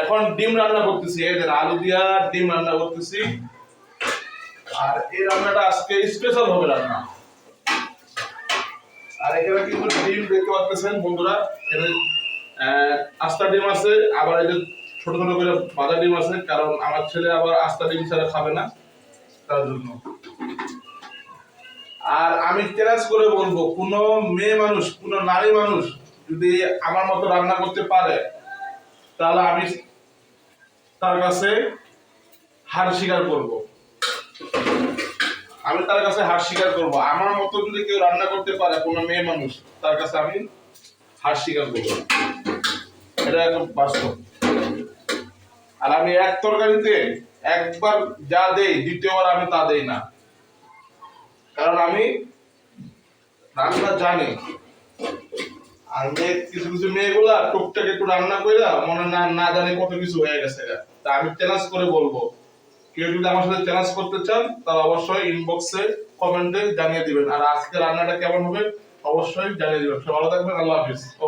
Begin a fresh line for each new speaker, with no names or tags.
এখন ডিম রান্না করতেছি, এই যে আলু দিয়া ডিম রান্না করতেছি। আর এই রান্নাটা আজকে স্পেশাল হবে রান্না। আর এখানে কিন্তু ডিম দেখতে পাচ্ছেন বন্ধুরা, এখানে আস্তা ডিম আছে, আবার এই যে ছোট ছোট করে ভাজা ডিম আছে, কারণ আমার ছেলে আবার আস্তা ডিম ছাড়া খাবে না, তার জন্য। আর আমি চ্যালেঞ্জ করে বলবো, কোন মেয়ে মানুষ, কোন নারী মানুষ যদি আমার মতো রান্না করতে পারে, তাহলে আমি তার কাছে হার স্বীকার করব। আমি তার কাছে হার স্বীকার করব। আমার মতো যদি কেউ রান্না করতে পারে, কোন মেয়ে মানুষ, তার কাছে আমি হার স্বীকার করব। এটা একদম বাস্তব। আর আমি এক তরকারিতে একবার যা দেই, দ্বিতীয়বার আমি তা দেই না, কারণ আমি রান্না জানি। আর কিছু কিছু মেয়েগুলা টুকটাক একটু রান্না কইরা মনে না জানি কত কিছু হয়ে গেছে। তা আমি চ্যালেঞ্জ করে বলবো, কেউ যদি আমার সাথে চ্যালেঞ্জ করতে চান, তাহলে অবশ্যই ইনবক্সে কমেন্টে জানিয়ে দিবেন। আর আজকে রান্নাটা কেমন হবে অবশ্যই জানিয়ে দিবেন। সবাই ভালো থাকবেন। আল্লাহ হাফিজ।